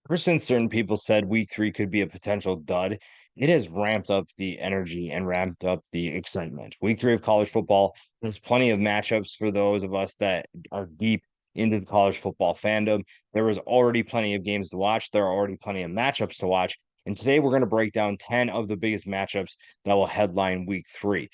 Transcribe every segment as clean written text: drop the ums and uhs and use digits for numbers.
Ever since certain people said week three could be a potential dud, it has ramped up the energy and ramped up the excitement. Week three of college football has plenty of matchups for those of us that are deep into the college football fandom. There was already plenty of games to watch. There are already plenty of matchups to watch. And today we're going to break down 10 of the biggest matchups that will headline week three.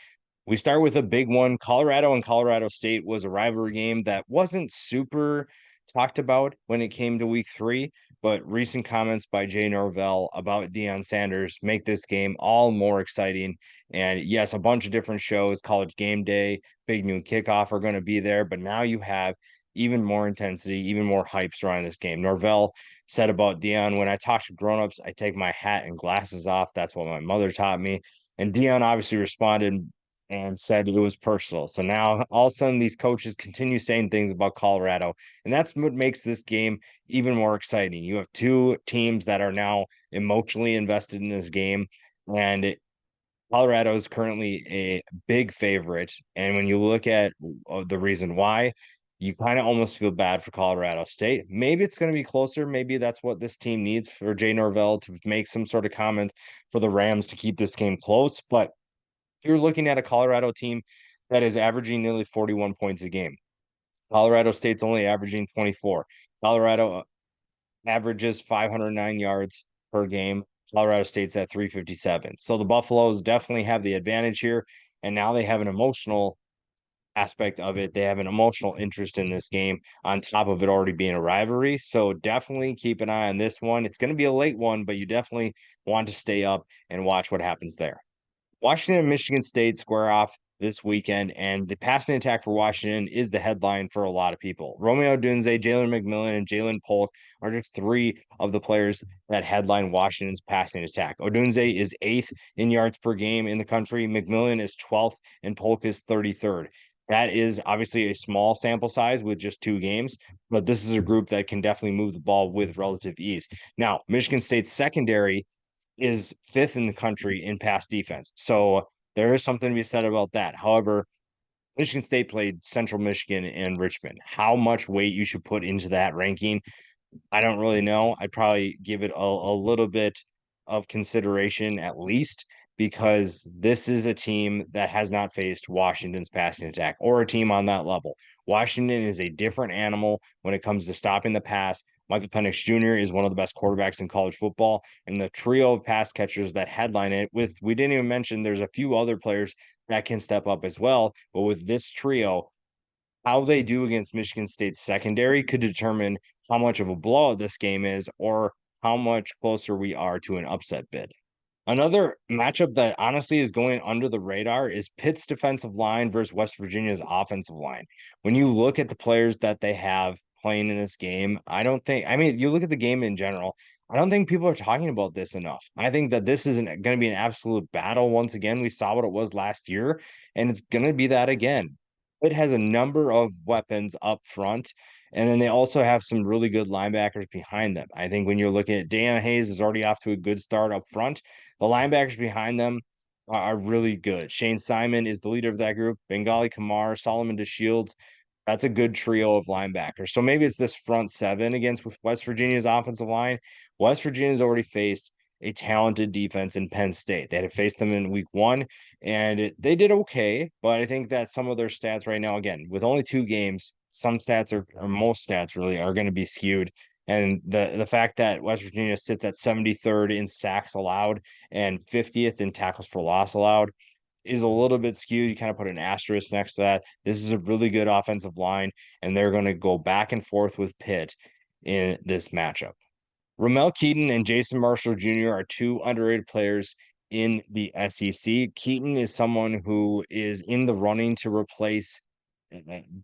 We start with a big one. Colorado and Colorado State was a rivalry game that wasn't super talked about when it came to week three, but recent comments by Jay Norvell about Deion Sanders make this game all more exciting. And yes, a bunch of different shows, College Game Day, Big Noon Kickoff are going to be there, but now you have even more intensity, even more hype surrounding this game. Norvell said about Deion, when I talk to grown-ups, I take my hat and glasses off. That's what my mother taught me. And Deion obviously responded and said it was personal. So now all of a sudden these coaches continue saying things about Colorado, and that's what makes this game even more exciting. You have two teams that are now emotionally invested in this game, and Colorado is currently a big favorite. And when you look at the reason why, you kind of almost feel bad for Colorado State. Maybe it's going to be closer. Maybe that's what this team needs for Jay Norvell to make some sort of comment for the Rams to keep this game close. But you're looking at a Colorado team that is averaging nearly 41 points a game. Colorado State's only averaging 24. Colorado averages 509 yards per game. Colorado State's at 357. So the Buffaloes definitely have the advantage here. And now they have an emotional aspect of it. They have an emotional interest in this game on top of it already being a rivalry. So definitely keep an eye on this one. It's going to be a late one, but you definitely want to stay up and watch what happens there. Washington and Michigan State square off this weekend, and the passing attack for Washington is the headline for a lot of people. Romeo Dunze, Jalen McMillan, and Jalen Polk are just three of the players that headline Washington's passing attack. Odunze is eighth in yards per game in the country. McMillan is 12th, and Polk is 33rd. That is obviously a small sample size with just two games, but this is a group that can definitely move the ball with relative ease. Now, Michigan State's secondary is fifth in the country in pass defense. So there is something to be said about that. However, Michigan State played Central Michigan and Richmond. How much weight you should put into that ranking, I don't really know. I'd probably give it a little bit of consideration at least because this is a team that has not faced Washington's passing attack or a team on that level. Washington is a different animal when it comes to stopping the pass. Michael Penix Jr. is one of the best quarterbacks in college football, and the trio of pass catchers that headline it with, we didn't even mention there's a few other players that can step up as well. But with this trio, how they do against Michigan State's secondary could determine how much of a blowout this game is or how much closer we are to an upset bid. Another matchup that honestly is going under the radar is Pitt's defensive line versus West Virginia's offensive line. When you look at the players that they have playing in this game, I don't think, I mean, you look at the game in general, I don't think people are talking about this enough. I think that this is going to be an absolute battle once again. We saw what it was last year, and it's going to be that again. It has a number of weapons up front, and then they also have some really good linebackers behind them. I think when you're looking at Deion Hayes is already off to a good start up front. The linebackers behind them are really good. Shane Simon is the leader of that group. Bengali Kamar, Solomon DeShields. That's a good trio of linebackers. So maybe it's this front seven against West Virginia's offensive line. West Virginia's already faced a talented defense in Penn State. They had to face them in week one, and they did okay. But I think that some of their stats right now, again, with only two games, some stats or most stats really are going to be skewed. And the fact that West Virginia sits at 73rd in sacks allowed and 50th in tackles for loss allowed is a little bit skewed. You kind of put an asterisk next to that. This is a really good offensive line, and they're going to go back and forth with Pitt in this matchup. Ramel Keaton and Jason Marshall Jr. are two underrated players in the SEC. Keaton is someone who is in the running to replace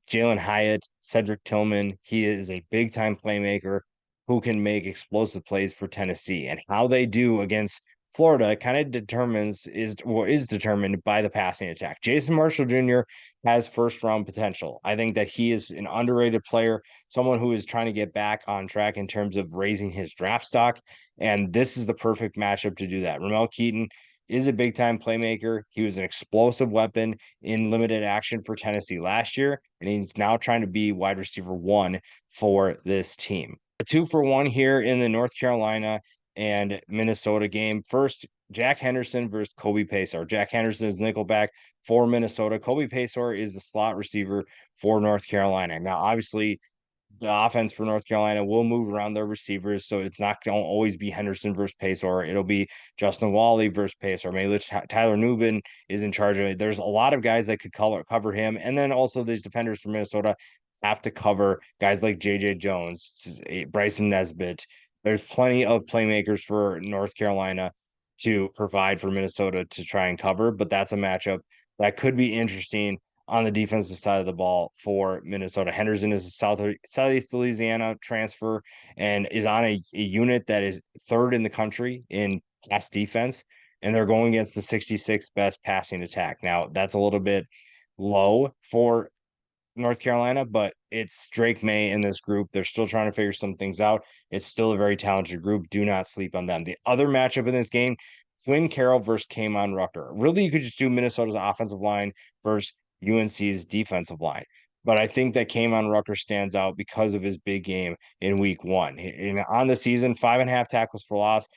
Jalen Hyatt, Cedric Tillman. He is a big time playmaker who can make explosive plays for Tennessee. And how they do against Florida kind of is determined by the passing attack. Jason Marshall Jr. has first round potential. I think that he is an underrated player, someone who is trying to get back on track in terms of raising his draft stock. And this is the perfect matchup to do that. Ramel Keaton is a big time playmaker. He was an explosive weapon in limited action for Tennessee last year, and he's now trying to be wide receiver one for this team. A 2-for-1 here in the North Carolina and Minnesota game. First, Jack Henderson versus Kobe Paysor. Jack Henderson is nickelback for Minnesota. Kobe Paysor is the slot receiver for North Carolina. Now, obviously, the offense for North Carolina will move around their receivers, so it's not going to always be Henderson versus Paysor. It'll be Justin Wally versus Paysor. Maybe Tyler Nubin is in charge of it. There's a lot of guys that could cover him, and then also these defenders from Minnesota have to cover guys like J.J. Jones, Bryson Nesbitt. There's plenty of playmakers for North Carolina to provide for Minnesota to try and cover, but that's a matchup that could be interesting on the defensive side of the ball for Minnesota. Henderson is a Southeast Louisiana transfer and is on a unit that is third in the country in pass defense, and they're going against the 66th best passing attack. Now, that's a little bit low for North Carolina, but it's Drake May in this group. They're still trying to figure some things out. It's still a very talented group. Do not sleep on them. The other matchup in this game, Quinn Carroll versus Kamon Rucker. Really, you could just do Minnesota's offensive line versus UNC's defensive line. But I think that Kamon Rucker stands out because of his big game in week one. On the season, 5.5 tackles for loss,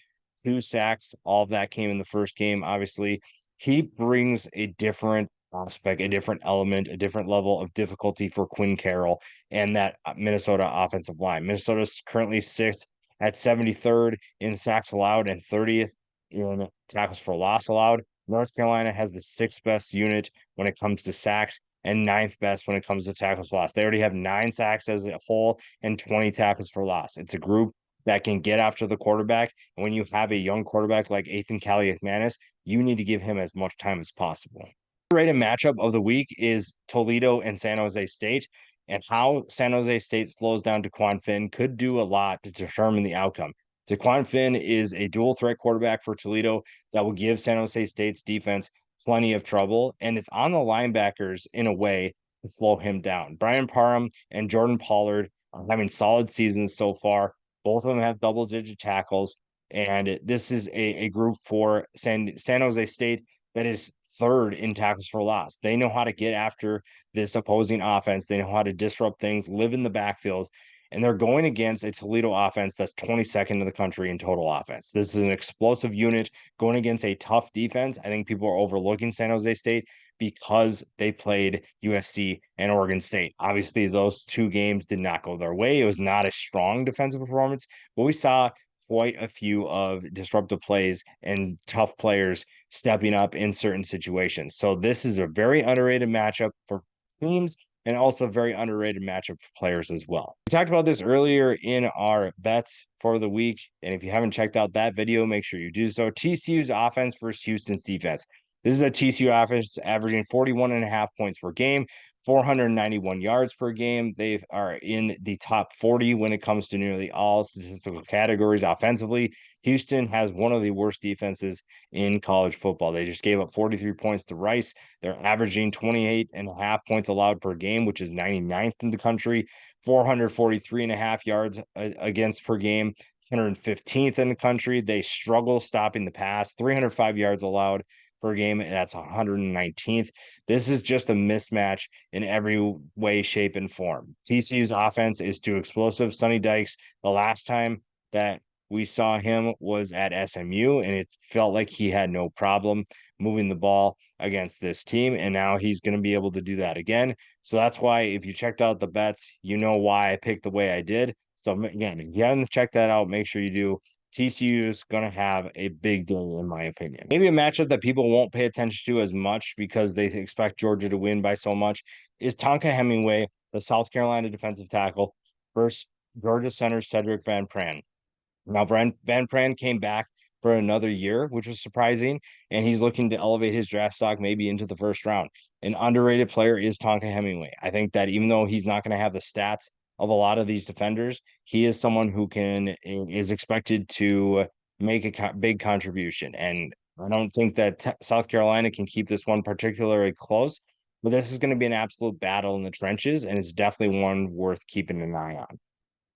2 sacks. All of that came in the first game. Obviously, he brings a different aspect, a different element, a different level of difficulty for Quinn Carroll and that Minnesota offensive line. Minnesota's currently sixth at 73rd in sacks allowed and 30th in tackles for loss allowed. North Carolina has the sixth best unit when it comes to sacks and ninth best when it comes to tackles for loss. They already have 9 sacks as a whole and 20 tackles for loss. It's a group that can get after the quarterback. And when you have a young quarterback like Ethan Kaliakmanis, you need to give him as much time as possible. Rated matchup of the week is Toledo and San Jose State, and how San Jose State slows down DeQuan Finn could do a lot to determine the outcome. DeQuan Finn is a dual threat quarterback for Toledo that will give San Jose State's defense plenty of trouble, and it's on the linebackers in a way to slow him down. Brian Parham and Jordan Pollard are having solid seasons so far. Both of them have double-digit tackles, and this is a group for San Jose State that is third in tackles for loss. They know how to get after this opposing offense. They know how to disrupt things, live in the backfield, and they're going against a Toledo offense that's 22nd in the country in total offense. This is an explosive unit going against a tough defense. I think people are overlooking San Jose State because they played USC and Oregon State. Obviously, those 2 games did not go their way. It was not a strong defensive performance, but we saw quite a few of disruptive plays and tough players stepping up in certain situations. So this is a very underrated matchup for teams and also a very underrated matchup for players as well. We talked about this earlier in our bets for the week. And if you haven't checked out that video, make sure you do so. TCU's offense versus Houston's defense. This is a TCU offense averaging 41.5 points per game, 491 yards per game. They are in the top 40 when it comes to nearly all statistical categories offensively. Houston has one of the worst defenses in college football. They just gave up 43 points to Rice. They're averaging 28.5 points allowed per game, which is 99th in the country, 443.5 yards against per game, 115th in the country. They struggle stopping the pass, 305 yards allowed per game. That's 119th. This is just a mismatch in every way, shape, and form. TCU's offense is too explosive. Sonny Dykes, the last time that we saw him was at SMU, and it felt like he had no problem moving the ball against this team. And now he's going to be able to do that again. So that's why if you checked out the bets, you know why I picked the way I did. So again, if you haven't checked that out, make sure you do. TCU is going to have a big day, in my opinion. Maybe a matchup that people won't pay attention to as much because they expect Georgia to win by so much is Tonka Hemingway, the South Carolina defensive tackle, versus Georgia center Cedric Van Pran. Now, Van Pran came back for another year, which was surprising, and he's looking to elevate his draft stock maybe into the first round. An underrated player is Tonka Hemingway. I think that even though he's not going to have the stats of a lot of these defenders, he is someone who is expected to make a big contribution. And I don't think that South Carolina can keep this one particularly close, but this is going to be an absolute battle in the trenches, and it's definitely one worth keeping an eye on.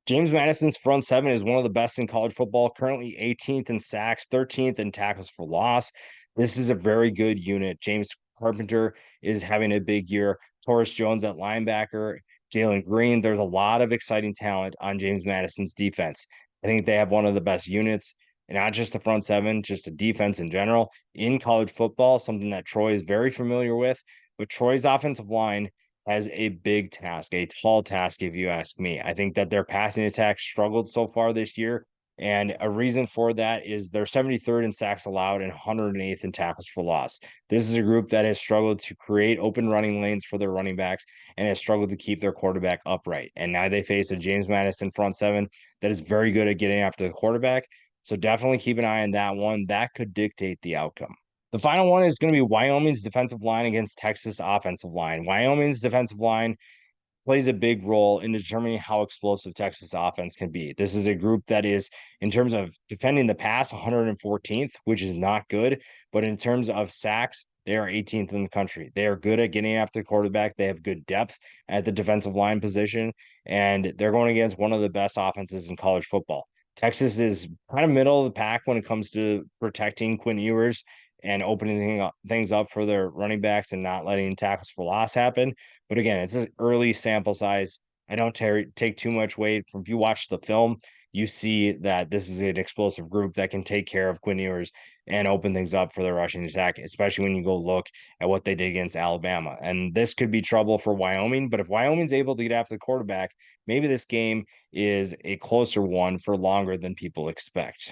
James Madison's front seven is one of the best in college football, currently 18th in sacks, 13th in tackles for loss. This is a very good unit. James Carpenter is having a big year. Torres Jones at linebacker Jalen Green. There's a lot of exciting talent on James Madison's defense. I think they have one of the best units, and not just the front seven, just a defense in general in college football, something that Troy is very familiar with. But Troy's offensive line has a big task, a tall task, if you ask me. I think that their passing attack struggled so far this year. And a reason for that is they're 73rd in sacks allowed and 108th in tackles for loss. This is a group that has struggled to create open running lanes for their running backs and has struggled to keep their quarterback upright. And now they face a James Madison front seven that is very good at getting after the quarterback. So definitely keep an eye on that one. That could dictate the outcome. The final one is going to be Wyoming's defensive line against Texas offensive line. Wyoming's defensive line plays a big role in determining how explosive Texas offense can be. This is a group that is, in terms of defending the pass, 114th, which is not good. But in terms of sacks, they are 18th in the country. They are good at getting after the quarterback. They have good depth at the defensive line position, and they're going against one of the best offenses in college football. Texas is kind of middle of the pack when it comes to protecting Quinn Ewers and opening things up for their running backs and not letting tackles for loss happen. But again, it's an early sample size. I don't take too much weight. If you watch the film, you see that this is an explosive group that can take care of Quinn Ewers and open things up for the rushing attack, especially when you go look at what they did against Alabama. And this could be trouble for Wyoming, but if Wyoming's able to get after the quarterback, maybe this game is a closer one for longer than people expect.